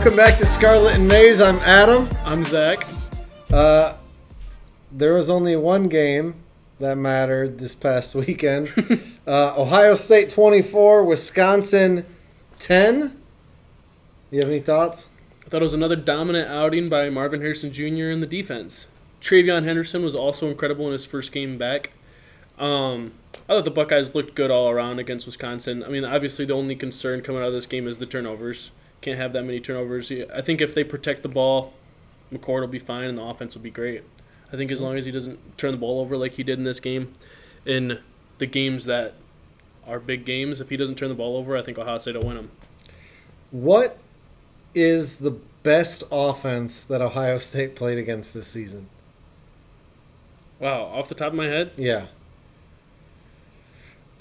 Welcome back to Scarlet and Maize. I'm Adam. I'm Zach. There was only one game that mattered this past weekend. Ohio State 24, Wisconsin 10. You have any thoughts? I thought it was another dominant outing by Marvin Harrison Jr. in the defense. Travion Henderson was also incredible in his first game back. I thought the Buckeyes looked good all around against Wisconsin. I mean, obviously the only concern coming out of this game is the turnovers. Can't have that many turnovers. I think if they protect the ball, McCord will be fine and the offense will be great. I think as long as he doesn't turn the ball over like he did in this game, in the games that are big games, if he doesn't turn the ball over, I think Ohio State will win them. What is the best offense that Ohio State played against this season? Wow, off the top of my head? Yeah.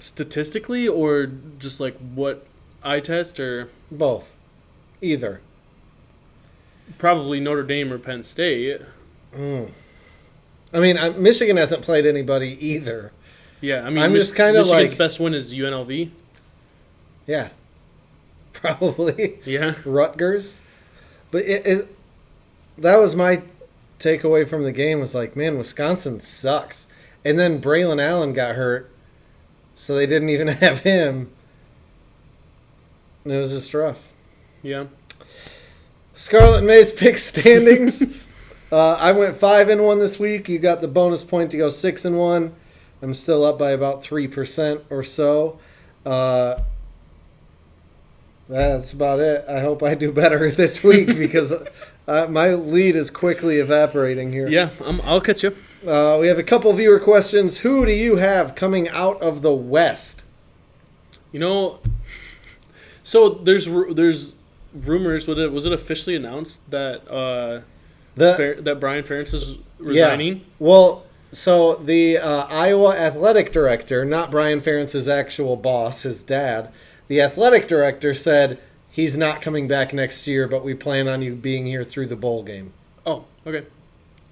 Statistically or just like what eye test or? Both. Either. Probably Notre Dame or Penn State. I mean, Michigan hasn't played anybody either. Yeah, I mean, I'm just kind of like... Michigan's best win is UNLV. Yeah. Probably. Yeah. Rutgers. But that was my takeaway from the game was like, man, Wisconsin sucks. And then Braylon Allen got hurt, so they didn't even have him. And it was just rough. Yeah. Scarlet and Maize pick standings. I went 5-1 this week. You got the bonus point to go 6-1. I'm still up by about 3% or so. That's about it. I hope I do better this week because my lead is quickly evaporating here. Yeah, I'll catch you. We have a couple viewer questions. Who do you have coming out of the West? You know, so there's rumors. Was it officially announced that that Brian Ferentz is resigning? Yeah. Well, so the Iowa athletic director, not Brian Ferentz's actual boss, his dad, the athletic director said he's not coming back next year, but we plan on you being here through the bowl game. Oh, okay.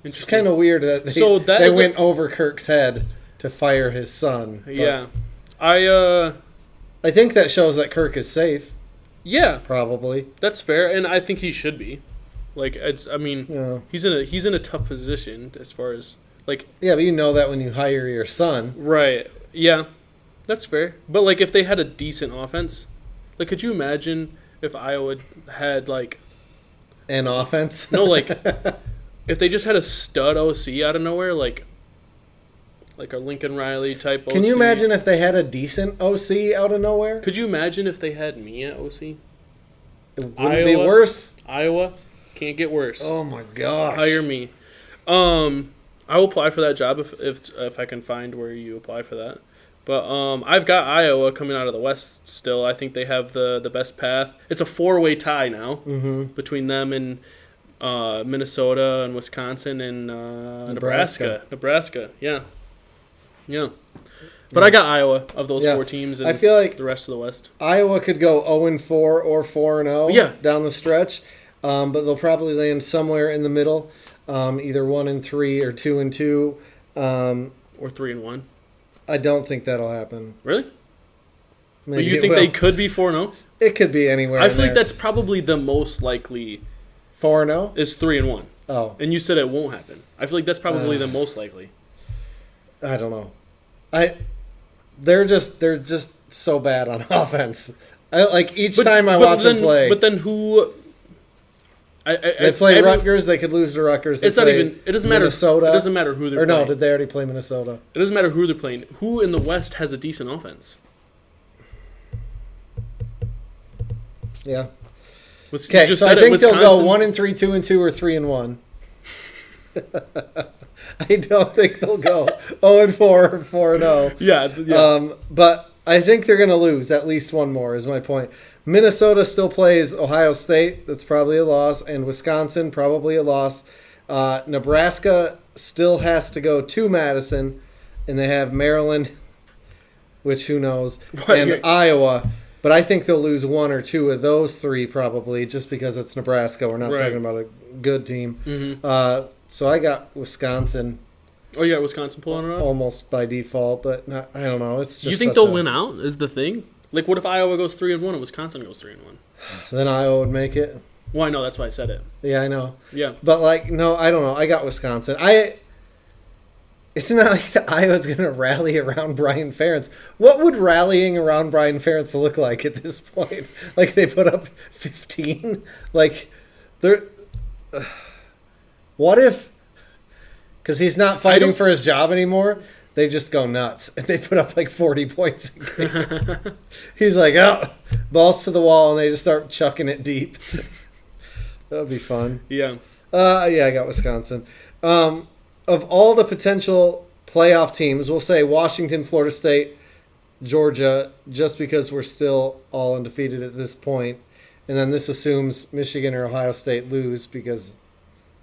It's kind of weird that they went over Kirk's head to fire his son. Yeah. I think that shows that Kirk is safe. Yeah. Probably. That's fair, and I think he should be. Like, he's in a tough position as far as, like... Yeah, but you know that when you hire your son. Right. Yeah. That's fair. But, like, if they had a decent offense, like, could you imagine if Iowa had, like... An offense? No, like, if they just had a stud OC out of nowhere, like a Lincoln Riley type OC. Can you imagine if they had a decent OC out of nowhere? Could you imagine if they had me at OC? Wouldn't it be worse? Iowa can't get worse. Oh, my gosh. Hire me. I will apply for that job if I can find where you apply for that. But I've got Iowa coming out of the West still. I think they have the best path. It's a 4-way tie now between them and Minnesota and Wisconsin and Nebraska. Nebraska, yeah. Yeah. But I got Iowa of those 4 teams and I feel like the rest of the West. Iowa could go 0-4 or 4-0 down the stretch, but they'll probably land somewhere in the middle, either 1-3 or 2-2. Or 3-1. I don't think that'll happen. Really? Maybe but you think they could be 4-0? It could be anywhere. I feel like that's probably the most likely. 4-0 is 3-1. Oh, and you said it won't happen. I feel like that's probably the most likely. I don't know. They're just so bad on offense. Each time I watch them play. But then who? They play Rutgers. They could lose to Rutgers. It's not even. It doesn't matter. Minnesota. It doesn't matter who they're playing. Or no? Did they already play Minnesota? It doesn't matter who they're playing. Who in the West has a decent offense? Yeah. Okay, so I think they'll go 1-3, 2-2, or 3-1. I don't think they'll go 0-4 or 4-0. Yeah. But I think they're going to lose at least one more. Is my point. Minnesota still plays Ohio State. That's probably a loss, and Wisconsin probably a loss. Nebraska still has to go to Madison, and they have Maryland, which who knows, and Iowa. But I think they'll lose 1 or 2 of those 3 probably, just because it's Nebraska. We're not talking about a good team. Mm-hmm. So I got Wisconsin. Oh, yeah, Wisconsin pulling it off? Almost by default, but I don't know. It's just you think they'll win out is the thing? Like, what if Iowa goes 3-1 and Wisconsin goes 3-1? Then Iowa would make it. Well, I know that's why I said it. Yeah, I know. Yeah. But like, no, I don't know. I got Wisconsin. It's not like Iowa's going to rally around Brian Ferentz. What would rallying around Brian Ferentz look like at this point? Like they put up 15? Like they're what if, because he's not fighting for his job anymore, they just go nuts and they put up like 40 points a game. He's like, oh, balls to the wall, and they just start chucking it deep. That would be fun. Yeah. Yeah, I got Wisconsin. Of all the potential playoff teams, we'll say Washington, Florida State, Georgia, just because we're still all undefeated at this point. And then this assumes Michigan or Ohio State lose because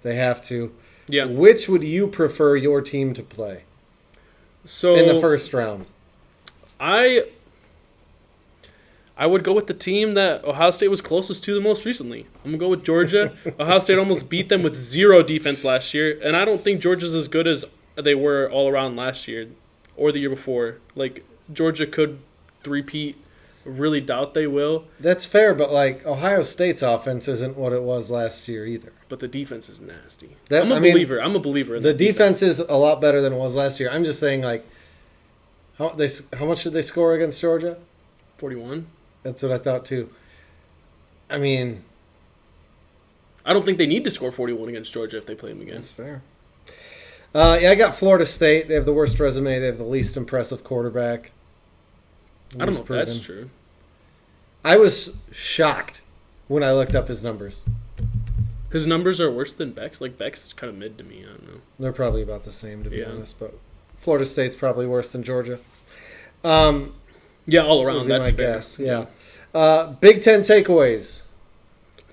they have to. Yeah. Which would you prefer your team to play So in the first round? I would go with the team that Ohio State was closest to the most recently. I'm going to go with Georgia. Ohio State almost beat them with 0 defense last year, and I don't think Georgia's as good as they were all around last year or the year before. Like, Georgia could three-peat. Really doubt they will. That's fair, but like Ohio State's offense isn't what it was last year either. But the defense is nasty. That- I'm a I mean, believer. I'm a believer in The that defense is a lot better than it was last year. I'm just saying, like, how much did they score against Georgia? 41. That's what I thought too. I mean, I don't think they need to score 41 against Georgia if they play them again. that's fair. Yeah, I got Florida State. They have the worst resume. They have the least impressive quarterback. I don't know Least if that's proven. true. I was shocked when I looked up his numbers. His numbers are worse than Beck's. Like, Beck's is kind of mid to me. I don't know. They're probably about the same, to be Yeah. honest. But Florida State's probably worse than Georgia. Yeah, all Would around. be That's my fair. guess. Yeah. Big Ten takeaways.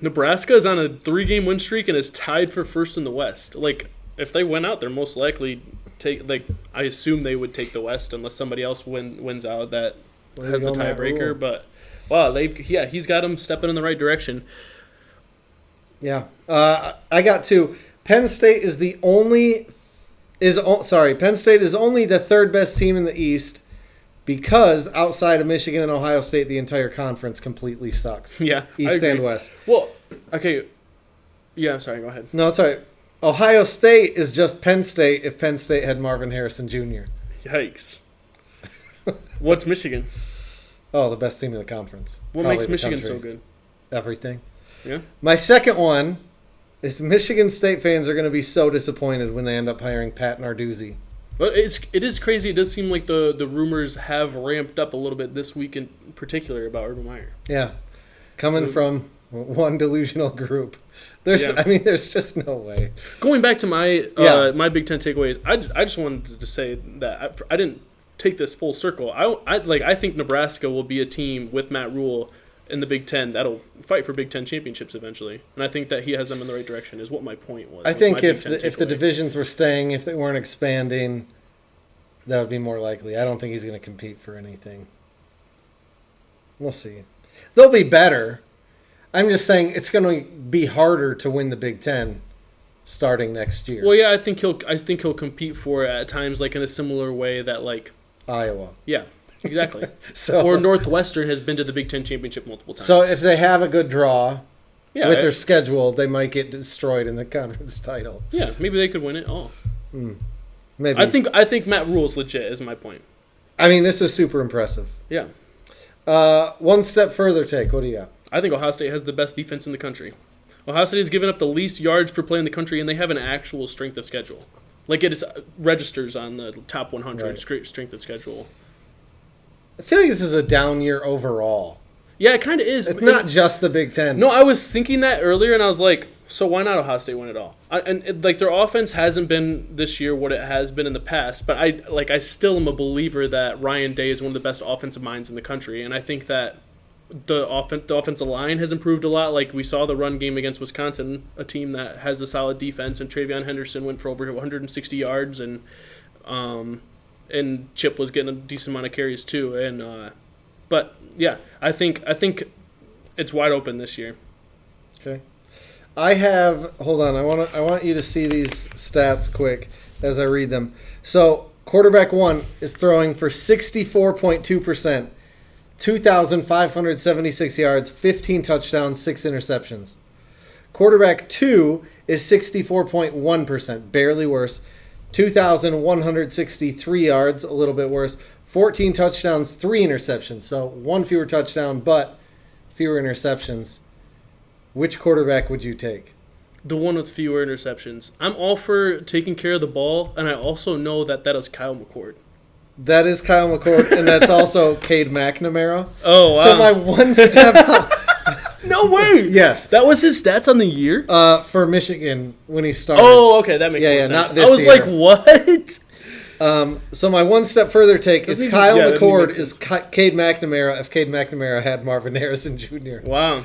Nebraska is on a 3-game win streak and is tied for first in the West. Like, if they win out, they're most likely I assume they would take the West unless somebody else wins out that Way to has the go, Matt Rule. tiebreaker. But wow, he's got them stepping in the right direction. Yeah. I got two. Penn State is Penn State is only the third best team in the East because outside of Michigan and Ohio State, the entire conference completely sucks. Yeah, I East agree. and West. Well, okay. Yeah, sorry. Go ahead. No, it's all right. Ohio State is just Penn State if Penn State had Marvin Harrison Jr. Yikes. What's Michigan? Oh, the best team in the conference. What Probably makes the Michigan country. so good? Everything. Yeah. My second one is Michigan State fans are going to be so disappointed when they end up hiring Pat Narduzzi. But it is crazy. It does seem like the rumors have ramped up a little bit this week in particular about Urban Meyer. Yeah. Coming from one delusional group. Yeah. There's just no way. Going back to my Yeah. my Big Ten takeaways, I just wanted to say that I didn't take this full circle. I think Nebraska will be a team with Matt Rule in the Big Ten that'll fight for Big Ten championships eventually, and I think that he has them in the right direction. Is what my point was. I with think my if Big Ten the takeaway. divisions were staying, if they weren't expanding, that would be more likely. I don't think he's going to compete for anything. We'll see. They'll be better. I'm just saying it's going to be harder to win the Big Ten starting next year. Well, yeah, I think he'll compete for it at times, like in a similar way that Iowa. yeah, exactly. So Or Northwestern has been to the Big Ten championship multiple times. So if they have a good draw yeah, with their schedule, they might get destroyed in the conference title. yeah, maybe they could win it all. Maybe. I think Matt Rule's legit. Is my point. I mean, this is super impressive. Yeah, One step further, take. What do you got? I think Ohio State has the best defense in the country. Ohio State has given up the least yards per play in the country, and they have an actual strength of schedule. Like it registers on the top 100 Right. strength of schedule. I feel like this is a down year overall. Yeah, it kind of is. It's not just the Big Ten. No, I was thinking that earlier, and I was like, so why not Ohio State win it all? Their offense hasn't been this year what it has been in the past, but I still am a believer that Ryan Day is one of the best offensive minds in the country, and I think that the offensive line has improved a lot. Like we saw the run game against Wisconsin, a team that has a solid defense, and TreVeyon Henderson went for over 160 yards, and Chip was getting a decent amount of carries too. And but yeah, I think it's wide open this year. Okay. Hold on. I want you to see these stats quick as I read them. So quarterback one is throwing for 64.2%, 2,576 yards, 15 touchdowns, 6 interceptions. Quarterback 2 is 64.1%, barely worse. 2,163 yards, a little bit worse. 14 touchdowns, 3 interceptions. So one fewer touchdown, but fewer interceptions. Which quarterback would you take? The one with fewer interceptions. I'm all for taking care of the ball, and I also know that is Kyle McCord. That is Kyle McCord, and that's also Cade McNamara. Oh, wow. So my one step up. No way! Yes. That was his stats on the year? For Michigan when he started. Oh, okay. That makes more sense. not this I was year. like, what? So my one step further take is Kyle that McCord makes is sense. Cade McNamara if Cade McNamara had Marvin Harrison Jr. Wow.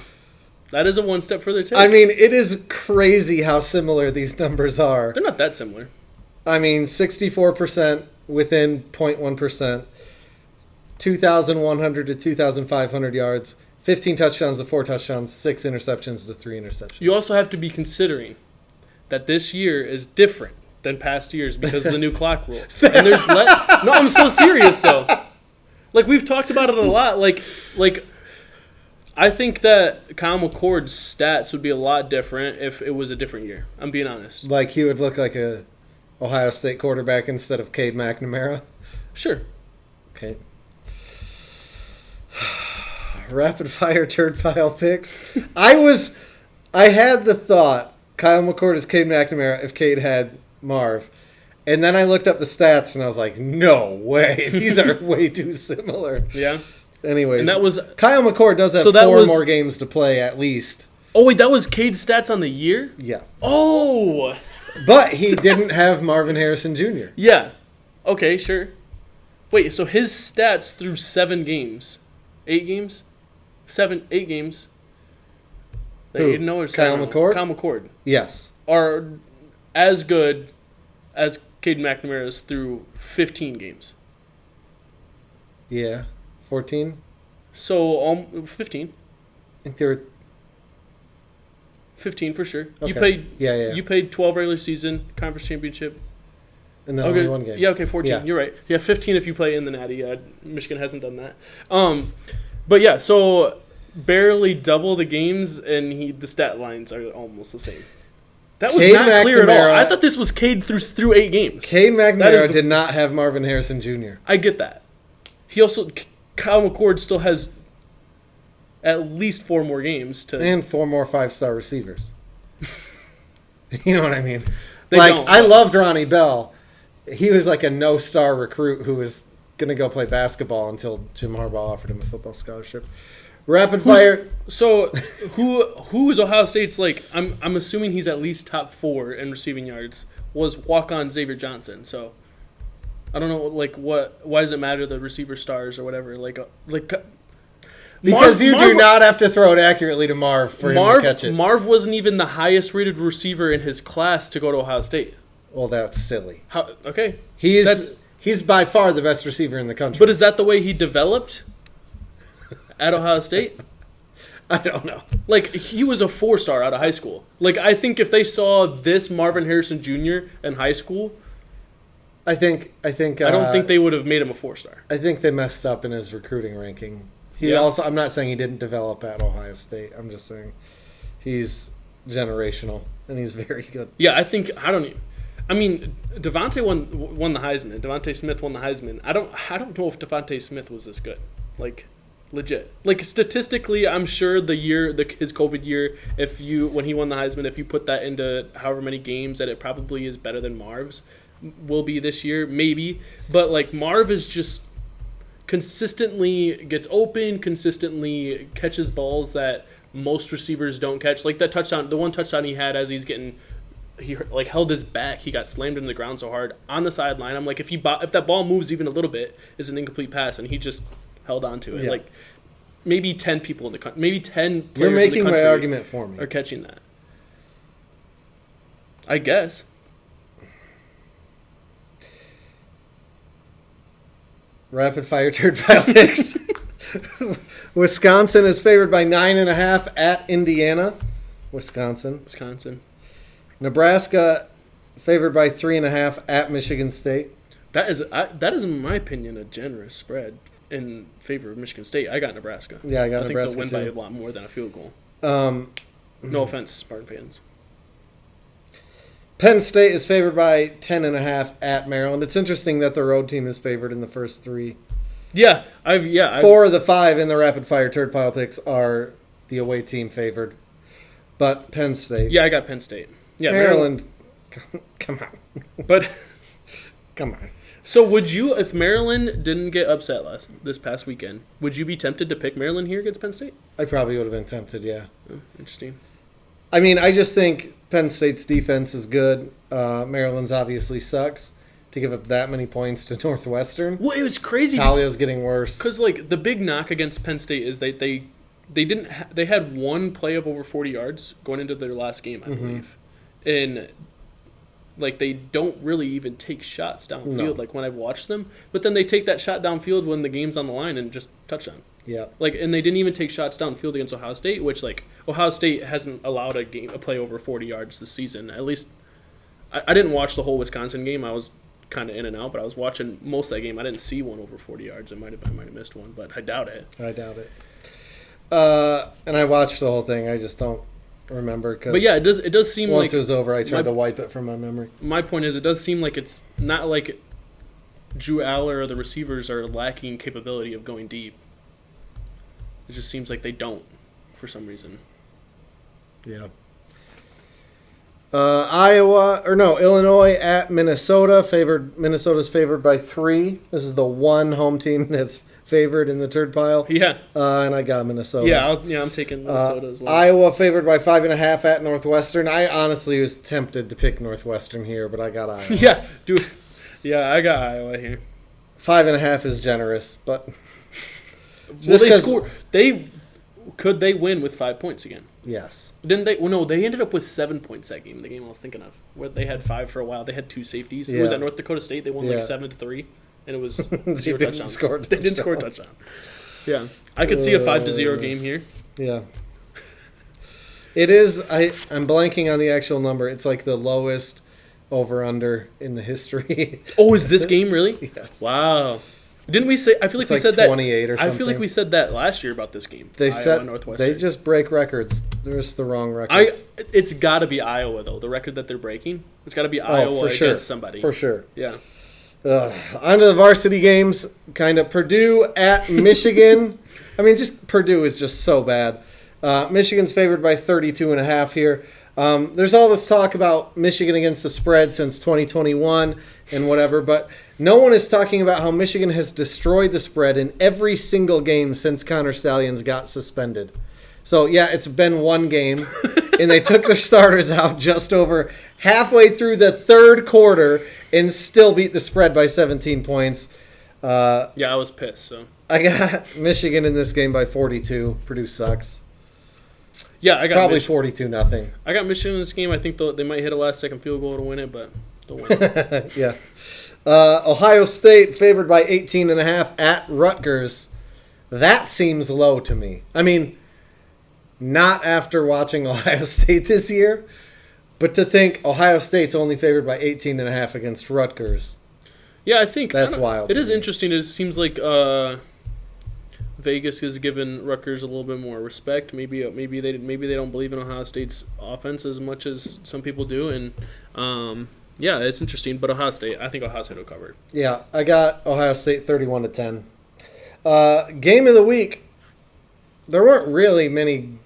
That is a one step further take. I mean, it is crazy how similar these numbers are. They're not that similar. I mean, 64% within 0.1%, 2,100 to 2,500 yards, 15 touchdowns to 4 touchdowns, 6 interceptions to 3 interceptions. You also have to be considering that this year is different than past years because of the new clock rule. And there's no, I'm so serious though. Like we've talked about it a lot. Like I think that Kyle McCord's stats would be a lot different if it was a different year. I'm being honest. Like he would look like a Ohio State quarterback instead of Cade McNamara. Sure. Okay. Rapid fire turd pile picks. I had the thought Kyle McCord is Cade McNamara if Cade had Marv. And then I looked up the stats and I was like, no way. These are way too similar. Yeah. Anyways. And that was Kyle McCord does have So that 4 was- more games to play at least. Oh wait, that was Cade's stats on the year? Yeah. Oh. But he didn't have Marvin Harrison Jr. Yeah. Okay, sure. Wait, so his stats through 7 games. 8 games? 8 games. Who? 8-0 or Kyle 7-0? McCord? Kyle McCord. Yes. Are as good as Cade McNamara's through 15 games. Yeah. 14? So 15. I think they were 15 for sure. You Okay. played Yeah. You played 12 regular season, conference championship. and then Okay. only one game. Yeah, okay, 14. Yeah. You're right. Yeah, 15 if you play in the Natty. Michigan hasn't done that. But yeah, so barely double the games, and the stat lines are almost the same. That was Cade not clear at all. McNamara- I thought this was Cade through 8 games. Cade That McNamara is- did not have Marvin Harrison Jr. I get that. He also Kyle McCord still has at least 4 more games to. And 4 more 5-star receivers. You know what I mean? They like, don't, I but- loved Ronnie Bell. He was like a no-star recruit who was going to go play basketball until Jim Harbaugh offered him a football scholarship. Rapid fire. So who is Ohio State's like? I'm assuming he's at least top 4 in receiving yards. Was walk-on Xavier Johnson. So I don't know like what. Why does it matter the receiver stars or whatever? Because you do not have to throw it accurately to Marv for him to catch it. Marv wasn't even the highest rated receiver in his class to go to Ohio State. Well, that's silly. How? Okay. He's by far the best receiver in the country. But is that the way he developed at Ohio State? I don't know. Like, he was a 4-star out of high school. Like, I think if they saw this Marvin Harrison Jr. in high school, I think. I don't think they would have made him a 4-star. I think they messed up in his recruiting ranking. Yeah. I'm not saying he didn't develop at Ohio State. I'm just saying he's generational and he's very good. Yeah, I mean, Devontae won the Heisman. Devontae Smith won the Heisman. I don't know if Devontae Smith was this good. Like, legit. Like, statistically, I'm sure his COVID year, when he won the Heisman, if you put that into however many games, that it probably is better than Marv's will be this year, maybe. But like, Marv is just consistently gets open, consistently catches balls that most receivers don't catch. Like that touchdown, the one touchdown he had as he like held his back, he got slammed into the ground so hard on the sideline. I'm like, if that ball moves even a little bit, it's an incomplete pass, and he just held on to it. Yeah. Like maybe 10 people in the country, maybe 10 players You're making in the country my argument for me. are catching that. I guess. Rapid fire turd pile picks. Wisconsin is favored by 9.5 at Indiana. Wisconsin. Nebraska favored by 3.5 at Michigan State. That is, in my opinion, a generous spread in favor of Michigan State. I got Nebraska. Yeah, I got Nebraska think they'll win too. by a lot more than a field goal. No offense, Spartan fans. Penn State is favored by 10.5 at Maryland. It's interesting that the road team is favored in the first three. Yeah, Four of the five in the rapid fire turd pile picks are the away team favored, but Penn State. Yeah, I got Penn State. Yeah, Maryland. Come on. But Come on. so would you, if Maryland didn't get upset this past weekend, would you be tempted to pick Maryland here against Penn State? I probably would have been tempted, yeah. Oh, interesting. I mean, I just think Penn State's defense is good. Maryland's obviously sucks to give up that many points to Northwestern. Well, it was crazy. Talia's getting worse. Because like the big knock against Penn State is they they had one play of over 40 yards going into their last game, I believe, and like they don't really even take shots downfield. No. Like when I've watched them, but then they take that shot downfield when the game's on the line and just touchdown. Yeah. Like, and they didn't even take shots downfield against Ohio State, which like Ohio State hasn't allowed a play over 40 yards this season. At least I didn't watch the whole Wisconsin game. I was kind of in and out, but I was watching most of that game. I didn't see one over 40 yards. I might have missed one, but I doubt it. I doubt it. And I watched the whole thing. I just don't remember. But yeah, it does seem once like it was over, I tried to wipe it from my memory. my point is it does seem like it's not like Drew Aller or the receivers are lacking capability of going deep. It just seems like they don't for some reason. Yeah. Illinois at Minnesota. Minnesota's favored by 3. This is the one home team that's favored in the turd pile. Yeah. And I got Minnesota. Yeah, I'm taking Minnesota as well. Iowa favored by 5.5 at Northwestern. I honestly was tempted to pick Northwestern here, but I got Iowa. Yeah, dude. Yeah, I got Iowa here. 5.5 is generous, but Well, they scored. Could they win with 5 points again? yes. Didn't they? Well, no, they ended up with 7 points that game. The game I was thinking of, where they had 5 for a while. They had 2 safeties. It was Yeah. at North Dakota State. They won Yeah. like 7-3, and it was 0 didn't touchdowns. score a They didn't score a touchdown. Yeah, I could see a 5-0 game here. Yeah. It is. I'm blanking on the actual number. It's like the lowest over/under in the history. Oh, is this game really? Yes. Wow. Didn't we say? I feel like It's we like said that. 28 or I feel like something. we said that last year about this game. They Iowa, Northwestern. They just break records. There's the wrong records. It's got to be Iowa though. The record that they're breaking. It's got to be Iowa for sure. against somebody. For sure. Yeah. On to the varsity games. Kind of Purdue at Michigan. I mean, just Purdue is just so bad. Michigan's favored by 32.5 here. There's all this talk about Michigan against the spread since 2021 and whatever, but no one is talking about how Michigan has destroyed the spread in every single game since Connor Stallions got suspended. So, yeah, it's been one game, and they took their starters out just over halfway through the third quarter and still beat the spread by 17 points. Yeah, I was pissed. So I got Michigan in this game by 42. Purdue sucks. yeah, I got Probably 42-0. I got Michigan in this game. I think they might hit a last-second field goal to win it, but they'll win it. Yeah. Ohio State favored by 18.5 at Rutgers. That seems low to me. I mean, not after watching Ohio State this year, but to think Ohio State's only favored by 18.5 against Rutgers. Yeah, I think That's wild It to is me. interesting. It seems like Vegas has given Rutgers a little bit more respect. Maybe they don't believe in Ohio State's offense as much as some people do, and yeah, it's interesting. But Ohio State will cover. Yeah, I got Ohio State 31-10. Game of the week. There weren't really many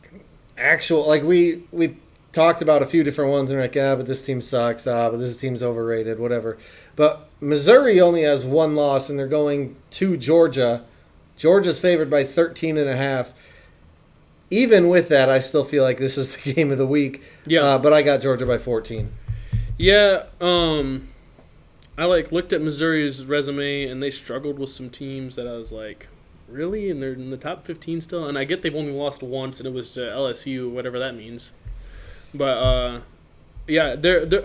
actual, like we talked about a few different ones and we're like, yeah, but this team sucks. But this team's overrated, whatever. But Missouri only has one loss and they're going to Georgia. Georgia's favored by 13.5. Even with that, I still feel like this is the game of the week. Yeah. But I got Georgia by 14. Yeah, I looked at Missouri's resume and they struggled with some teams that I was like, really? And they're in the top 15 still? And I get they've only lost once and it was to LSU, whatever that means. But yeah,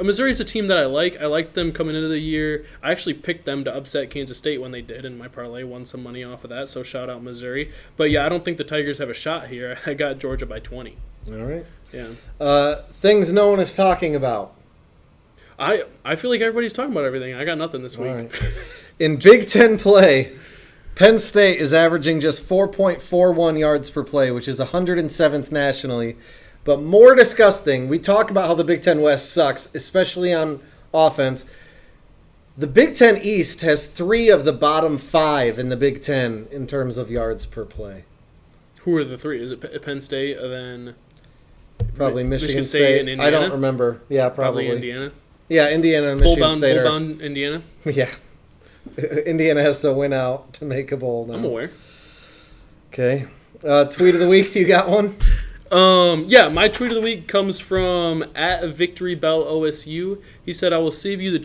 Missouri's a team that I like. I liked them coming into the year. I actually picked them to upset Kansas State when they did, and my parlay won some money off of that. So shout out Missouri. But yeah, I don't think the Tigers have a shot here. I got Georgia by 20. All right. Yeah. Things no one is talking about. I feel like everybody's talking about everything. I got nothing this week. All right. In Big Ten play, Penn State is averaging just 4.41 yards per play, which is 107th nationally. But more disgusting, we talk about how the Big Ten West sucks, especially on offense. The Big Ten East has 3 of the bottom 5 in the Big Ten in terms of yards per play. Who are the 3? Is it Penn State and then Probably Michigan State and Indiana? I don't remember. Yeah, probably Indiana. Yeah, Indiana and Michigan State are. Bowl-bound Indiana. Yeah. Indiana has to win out to make a bowl now. I'm aware. Okay. Tweet of the week, do you got one? Yeah, my tweet of the week comes from @VictoryBellOSU. He said, "I will save you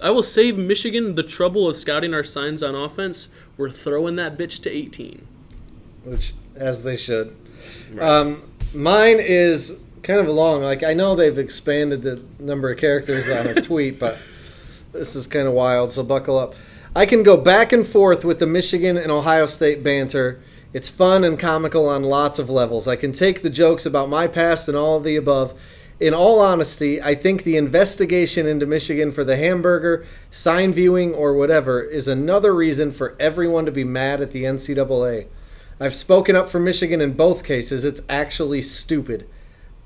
I will save Michigan the trouble of scouting our signs on offense. We're throwing that bitch to 18." Which, as they should. Right. Mine is kind of long. Like, I know they've expanded the number of characters on a tweet, but this is kind of wild, so buckle up. I can go back and forth with the Michigan and Ohio State banter. It's fun and comical on lots of levels. I can take the jokes about my past and all of the above. In all honesty, I think the investigation into Michigan for the hamburger, sign viewing, or whatever is another reason for everyone to be mad at the NCAA. I've spoken up for Michigan in both cases. It's actually stupid.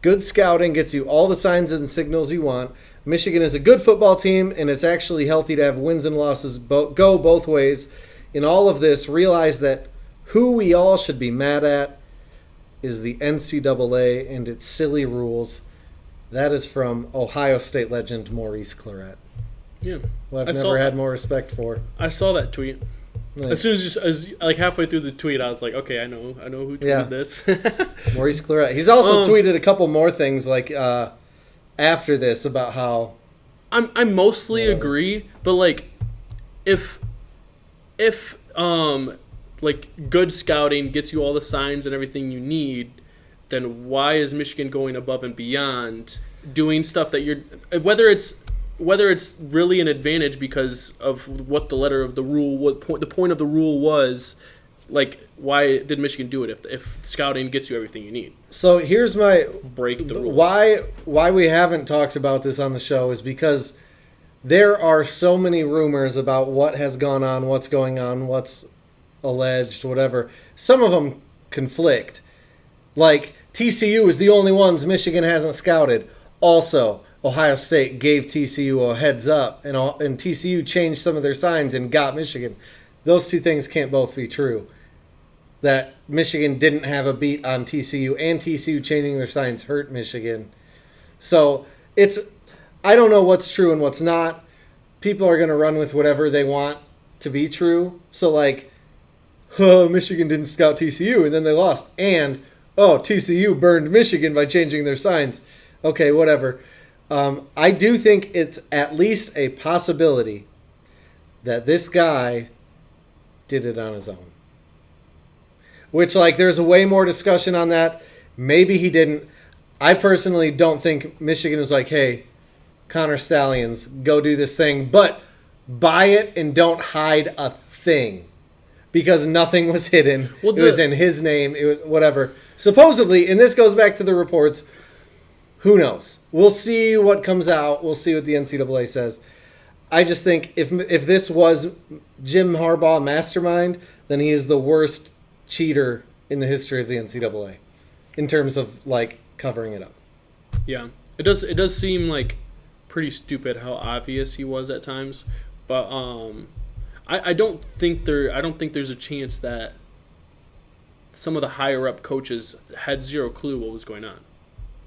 Good scouting gets you all the signs and signals you want. Michigan is a good football team, and it's actually healthy to have wins and losses go both ways. In all of this, realize that who we all should be mad at is the NCAA and its silly rules. That is from Ohio State legend Maurice Claret. Yeah. Who I've never had more respect for. I saw that tweet. Nice. As soon as like halfway through the tweet, I was like, okay, I know who tweeted this. Maurice Claret. He's also tweeted a couple more things like after this about how I mostly agree, but like if like good scouting gets you all the signs and everything you need, then why is Michigan going above and beyond doing stuff that you're whether it's really an advantage because of what the letter of the rule, the point of the rule was, like why did Michigan do it if scouting gets you everything you need? So here's my break the rules. Why we haven't talked about this on the show is because there are so many rumors about what has gone on, what's going on, what's alleged, whatever. Some of them conflict. Like TCU is the only ones Michigan hasn't scouted. Also, Ohio State gave TCU a heads up, and TCU changed some of their signs and got Michigan. Those two things can't both be true. That Michigan didn't have a beat on TCU, and TCU changing their signs hurt Michigan. So I don't know what's true and what's not. People are going to run with whatever they want to be true. So like, Michigan didn't scout TCU, and then they lost. And, TCU burned Michigan by changing their signs. Okay, whatever. I do think it's at least a possibility that this guy did it on his own. Which, like, there's way more discussion on that. Maybe he didn't. I personally don't think Michigan was like, hey, Connor Stallions, go do this thing. But buy it and don't hide a thing. Because nothing was hidden. It was in his name. It was whatever. Supposedly, and this goes back to the reports, who knows? We'll see what comes out. We'll see what the NCAA says. I just think if this was Jim Harbaugh mastermind, then he is the worst cheater in the history of the NCAA in terms of like covering it up. Yeah, it does seem like pretty stupid how obvious he was at times, but I don't think there's a chance that some of the higher up coaches had zero clue what was going on.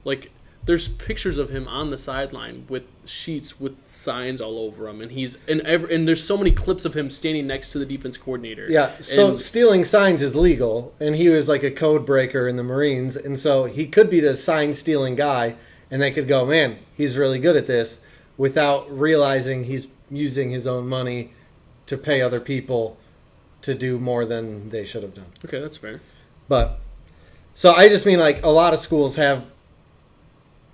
Like, there's pictures of him on the sideline with sheets with signs all over him, and and there's so many clips of him standing next to the defense coordinator. Yeah, so stealing signs is legal, and he was like a code breaker in the Marines, and so he could be the sign stealing guy, and they could go, man, he's really good at this, without realizing he's using his own money to pay other people to do more than they should have done. Okay, that's fair. But, so I just mean like a lot of schools have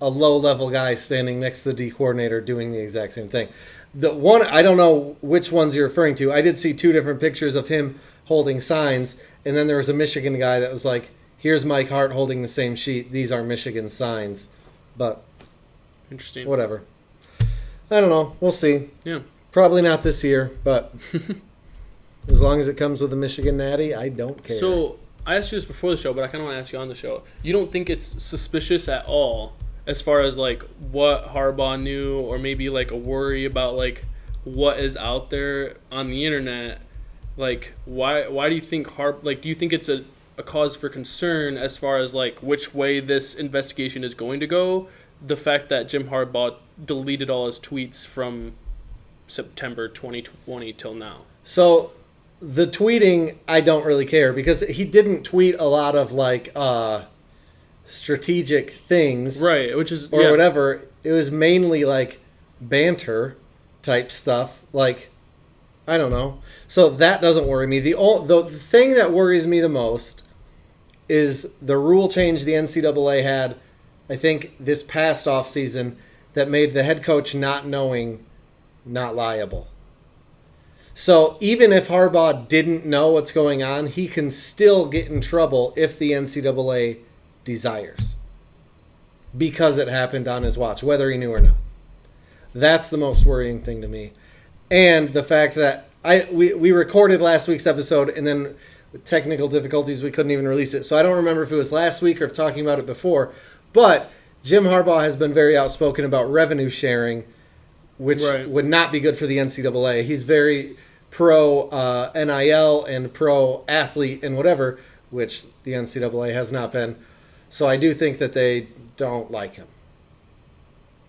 a low-level guy standing next to the D coordinator doing the exact same thing. The one, I don't know which ones you're referring to. I did see 2 different pictures of him holding signs, and then there was a Michigan guy that was like, here's Mike Hart holding the same sheet. These are Michigan signs. But, interesting. Whatever. I don't know. We'll see. Yeah. Probably not this year, but as long as it comes with a Michigan natty, I don't care. So, I asked you this before the show, but I kind of want to ask you on the show. You don't think it's suspicious at all as far as like what Harbaugh knew, or maybe like a worry about like what is out there on the internet? Like, why do you think do you think it's a cause for concern as far as like which way this investigation is going to go? The fact that Jim Harbaugh deleted all his tweets from September 2020 till now. So the tweeting, I don't really care because he didn't tweet a lot of like strategic things, Right, which is or whatever. It was mainly like banter type stuff. Like, I don't know. So that doesn't worry me. The thing that worries me the most is the rule change the NCAA had, I think, this past offseason that made the head coach not knowing not liable. So even if Harbaugh didn't know what's going on, he can still get in trouble if the NCAA desires, because it happened on his watch, whether he knew or not. That's the most worrying thing to me. And the fact that we recorded last week's episode, and then with technical difficulties, we couldn't even release it. So I don't remember if it was last week or if talking about it before. But Jim Harbaugh has been very outspoken about revenue sharing, which would not be good for the NCAA. He's very pro NIL and pro athlete and whatever, which the NCAA has not been. So I do think that they don't like him.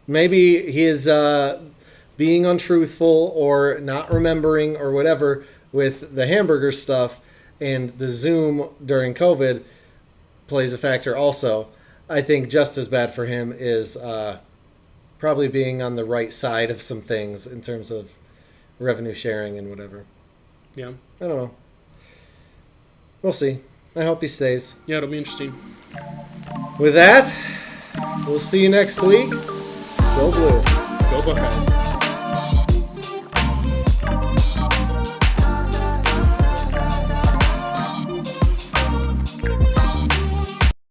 Maybe he is being untruthful or not remembering or whatever with the hamburger stuff, and the Zoom during COVID plays a factor also. I think just as bad for him is probably being on the right side of some things in terms of revenue sharing and whatever. Yeah. I don't know. We'll see. I hope he stays. Yeah, it'll be interesting. With that, we'll see you next week. Go Blue. Go Buckeyes.